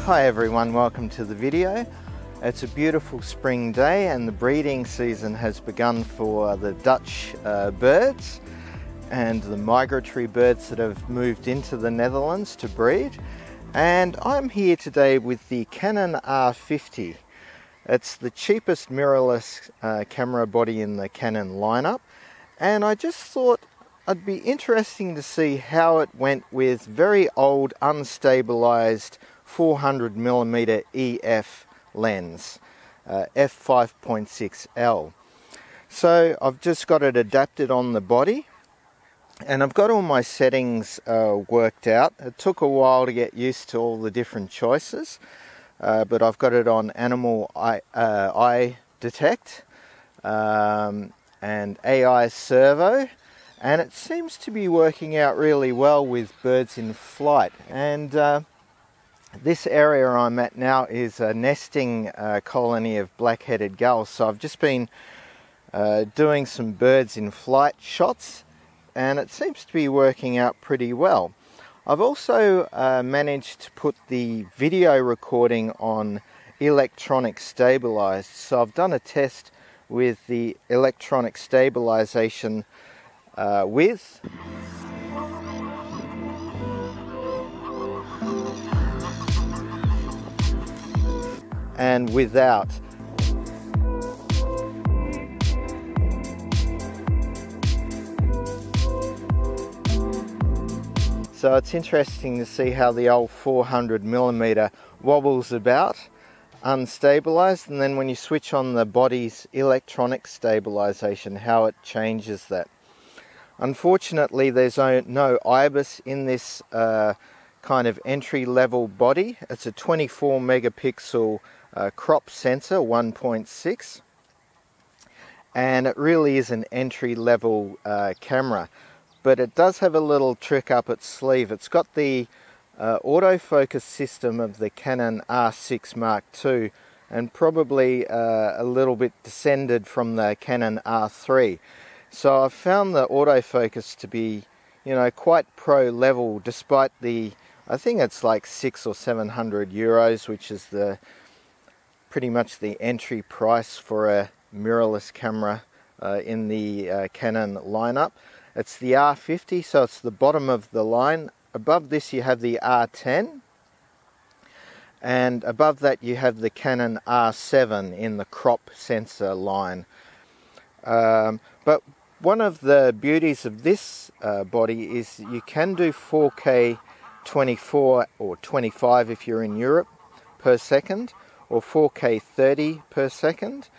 Hi everyone, welcome to the video. It's a beautiful spring day and the breeding season has begun for the Dutch birds and the migratory birds that have moved into the Netherlands to breed. And I'm here today with the Canon R50. It's the cheapest mirrorless camera body in the Canon lineup, and I just thought it'd be interesting to see how it went with very old unstabilized 400mm EF lens, F5.6 L. So I've just got it adapted on the body and I've got all my settings worked out. It took a while to get used to all the different choices, but I've got it on animal eye detect and AI servo, and it seems to be working out really well with birds in flight. And this area I'm at now is a nesting colony of black-headed gulls, so I've just been doing some birds in flight shots and it seems to be working out pretty well. I've also managed to put the video recording on electronic stabilized, so I've done a test with the electronic stabilization with and without. So it's interesting to see how the old 400mm wobbles about unstabilized, and then when you switch on the body's electronic stabilization, how it changes that. Unfortunately, there's no IBIS in this kind of entry-level body. It's a 24 megapixel crop sensor, 1.6, and it really is an entry-level camera. But it does have a little trick up its sleeve. It's got the autofocus system of the Canon R6 Mark II, and probably a little bit descended from the Canon R3. So I've found the autofocus to be, you know, quite pro level, despite the, I think it's like 600 or 700 euros, which is pretty much the entry price for a mirrorless camera in the Canon lineup. It's the R50, so it's the bottom of the line. Above this you have the R10, and above that you have the Canon R7 in the crop sensor line. But one of the beauties of this body is you can do 4K 24 or 25 if you're in Europe per second, or 4K 30 per second,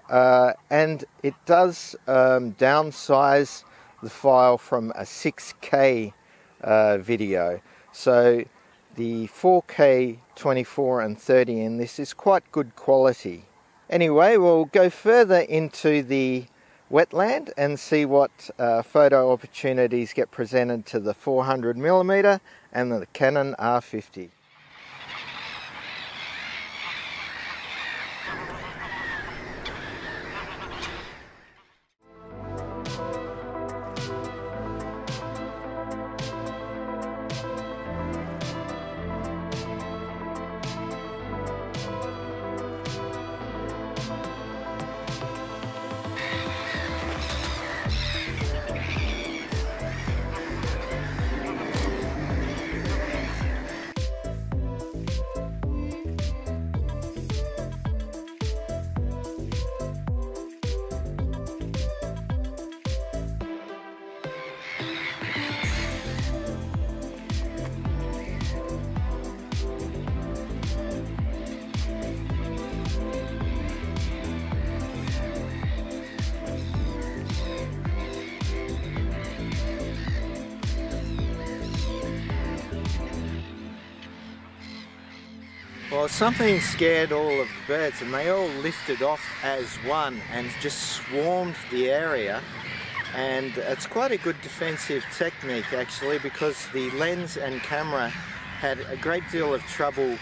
and it does downsize the file from a 6K video. So the 4K 24 and 30 in this is quite good quality. Anyway, we'll go further into the wetland and see what photo opportunities get presented to the 400mm and the Canon R50. Well, something scared all of the birds and they all lifted off as one and just swarmed the area, and it's quite a good defensive technique actually, because the lens and camera had a great deal of trouble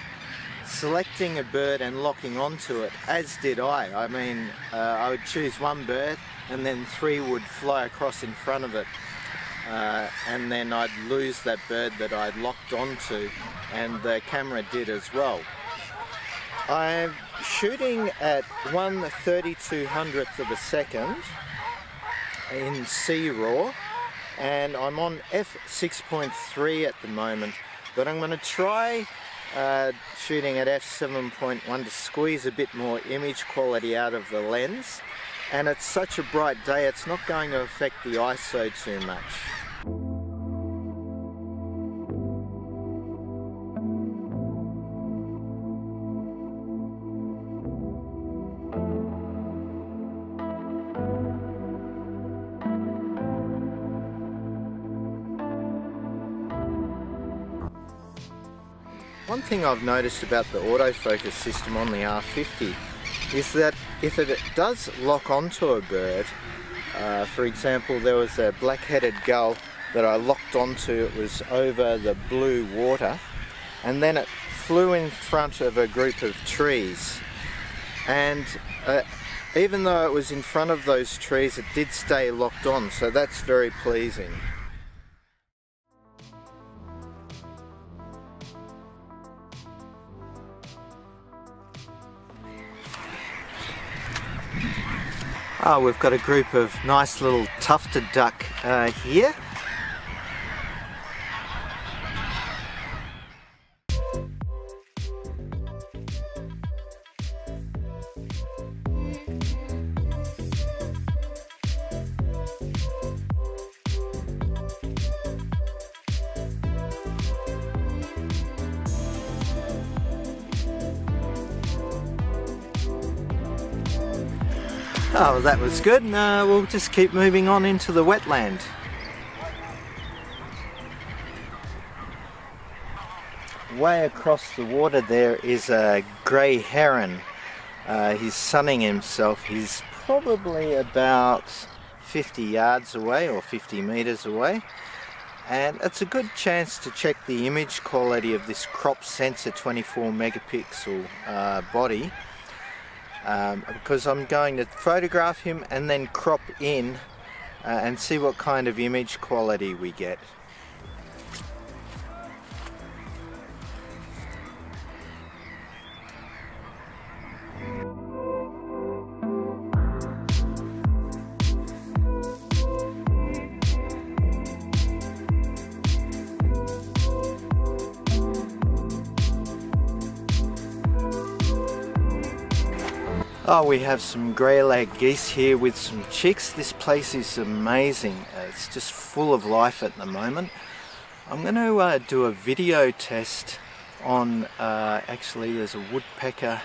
selecting a bird and locking onto it, as did I. I mean, I would choose one bird and then three would fly across in front of it. and then I'd lose that bird that I'd locked onto, and the camera did as well. I'm shooting at 1/3200th of a second in C-RAW, and I'm on f6.3 at the moment, but I'm going to try shooting at f7.1 to squeeze a bit more image quality out of the lens. And it's such a bright day, it's not going to affect the ISO too much. One thing I've noticed about the autofocus system on the R50 is that if it does lock onto a bird, for example, there was a black-headed gull that I locked onto, it was over the blue water, and then it flew in front of a group of trees, and even though it was in front of those trees, it did stay locked on, so that's very pleasing. Oh, we've got a group of nice little tufted duck here. Oh, that was good. We'll just keep moving on into the wetland. Way across the water there is a grey heron. He's sunning himself. He's probably about 50 yards away or 50 meters away. And it's a good chance to check the image quality of this crop sensor 24 megapixel body. Because I'm going to photograph him and then crop in and see what kind of image quality we get. Oh, we have some grey-lag geese here with some chicks. This place is amazing. It's just full of life at the moment. I'm going to do a video test on, actually there's a woodpecker.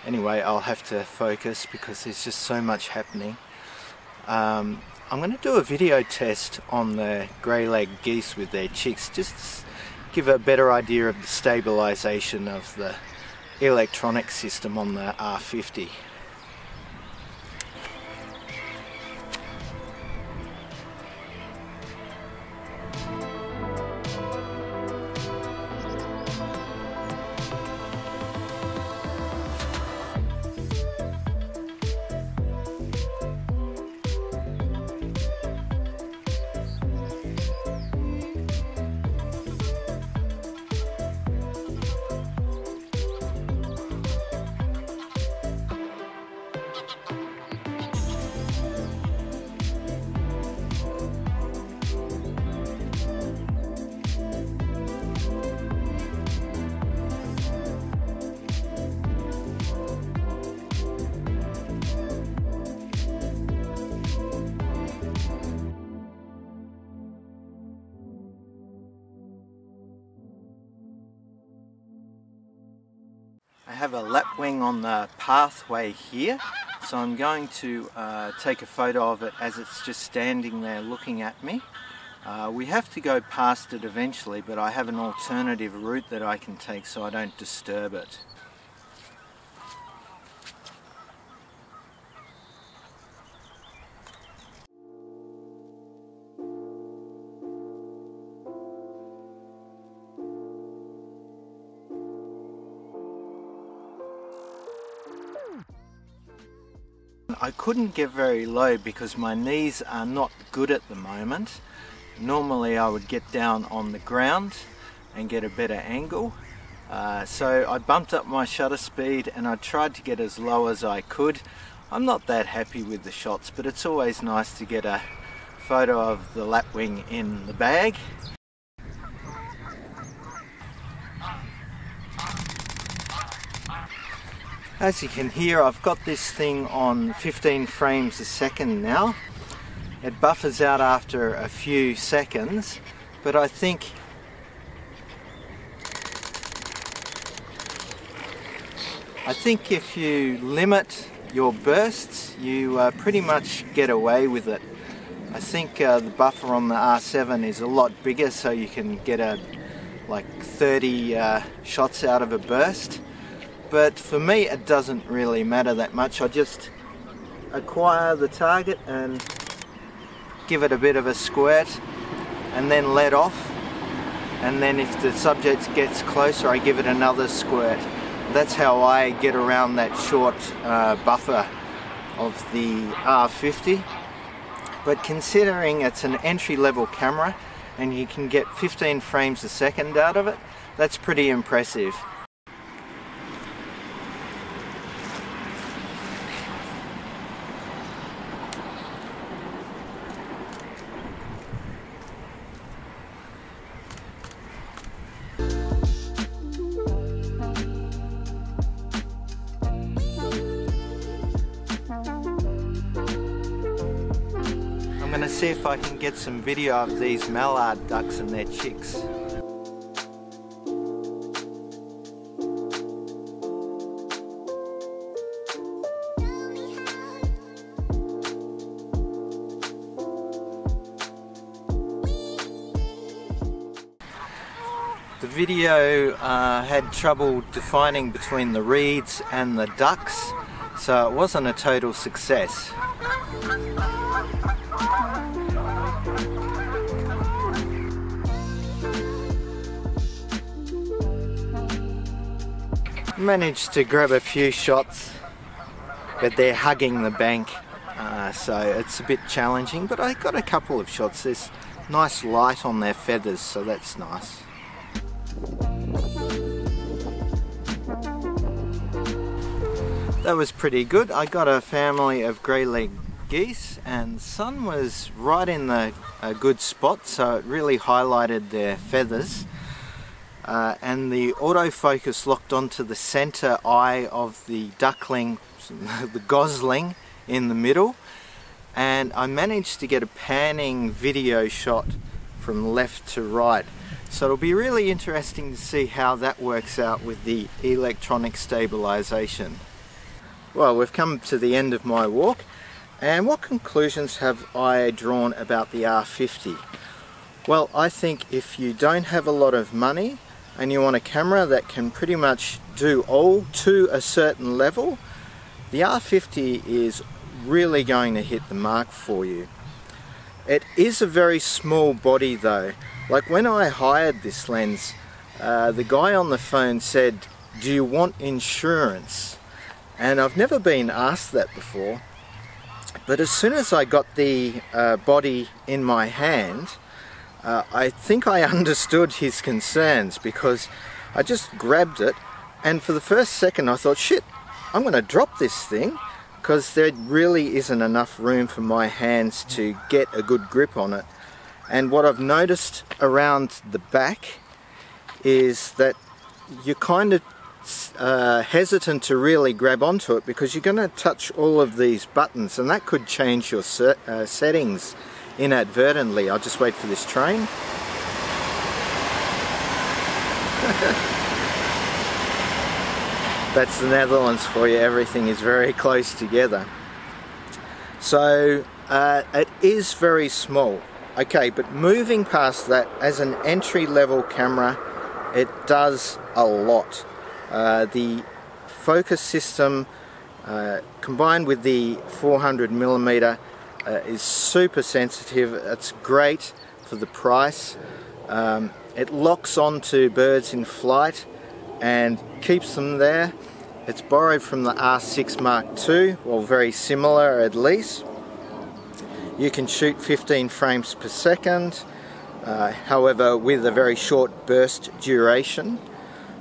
Anyway, I'll have to focus because there's just so much happening. I'm going to do a video test on the grey-lag geese with their chicks, just to give a better idea of the stabilization of the electronic system on the R50. I have a lapwing on the pathway here, so I'm going to take a photo of it as it's just standing there looking at me. We have to go past it eventually, but I have an alternative route that I can take so I don't disturb it. I couldn't get very low because my knees are not good at the moment, Normally I would get down on the ground and get a better angle. So I bumped up my shutter speed and I tried to get as low as I could. I'm not that happy with the shots, but it's always nice to get a photo of the lapwing in the bag. As you can hear, I've got this thing on 15 frames a second now. It buffers out after a few seconds, but I think if you limit your bursts, you pretty much get away with it. I think the buffer on the R7 is a lot bigger, so you can get like 30 shots out of a burst. But for me it doesn't really matter that much. I just acquire the target and give it a bit of a squirt and then let off, and then if the subject gets closer I give it another squirt. That's how I get around that short buffer of the R50. But considering it's an entry-level camera and you can get 15 frames a second out of it, that's pretty impressive. I'm going to see if I can get some video of these mallard ducks and their chicks. The video had trouble defining between the reeds and the ducks, so it wasn't a total success. Managed to grab a few shots, but they're hugging the bank, so it's a bit challenging, but I got a couple of shots. There's nice light on their feathers, so that's nice. That was pretty good. I got a family of grey-legged geese and the sun was right in a good spot, so it really highlighted their feathers. And the autofocus locked onto the center eye of the duckling, the gosling in the middle, and I managed to get a panning video shot from left to right. So it'll be really interesting to see how that works out with the electronic stabilization. Well, we've come to the end of my walk, and what conclusions have I drawn about the R50? Well, I think if you don't have a lot of money and you want a camera that can pretty much do all to a certain level, the R50 is really going to hit the mark for you. It is a very small body though. Like when I hired this lens, the guy on the phone said, "Do you want insurance?" And I've never been asked that before, but as soon as I got the body in my hand, I think I understood his concerns, because I just grabbed it and for the first second I thought, shit, I'm going to drop this thing, because there really isn't enough room for my hands to get a good grip on it. And what I've noticed around the back is that you're kind of hesitant to really grab onto it, because you're going to touch all of these buttons and that could change your settings inadvertently. I'll just wait for this train. That's the Netherlands for you. Everything is very close together. So it is very small. Okay, but moving past that, as an entry-level camera, it does a lot. The focus system combined with the 400mm is super sensitive. It's great for the price. It locks onto birds in flight and keeps them there. It's borrowed from the R6 Mark II, or very similar at least. You can shoot 15 frames per second. however with a very short burst duration.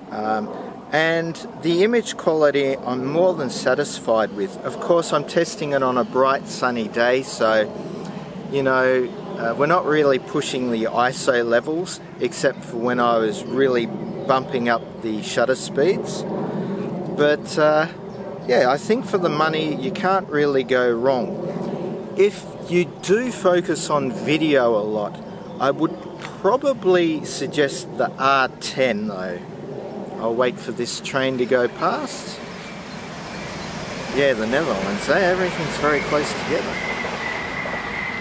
And the image quality I'm more than satisfied with. Of course, I'm testing it on a bright sunny day, so you know, we're not really pushing the ISO levels except for when I was really bumping up the shutter speeds. But yeah, I think for the money you can't really go wrong. If you do focus on video a lot, I would probably suggest the R10 though. I'll wait for this train to go past. Yeah, the Netherlands, everything's very close together.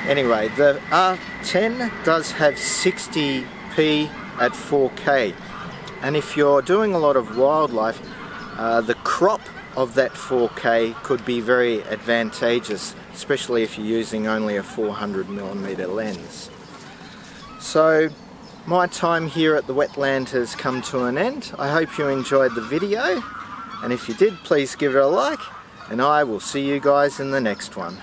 Anyway, the R10 does have 60p at 4K, and if you're doing a lot of wildlife, the crop of that 4K could be very advantageous, especially if you're using only a 400mm lens. So my time here at the wetland has come to an end. I hope you enjoyed the video, and if you did, please give it a like, and I will see you guys in the next one.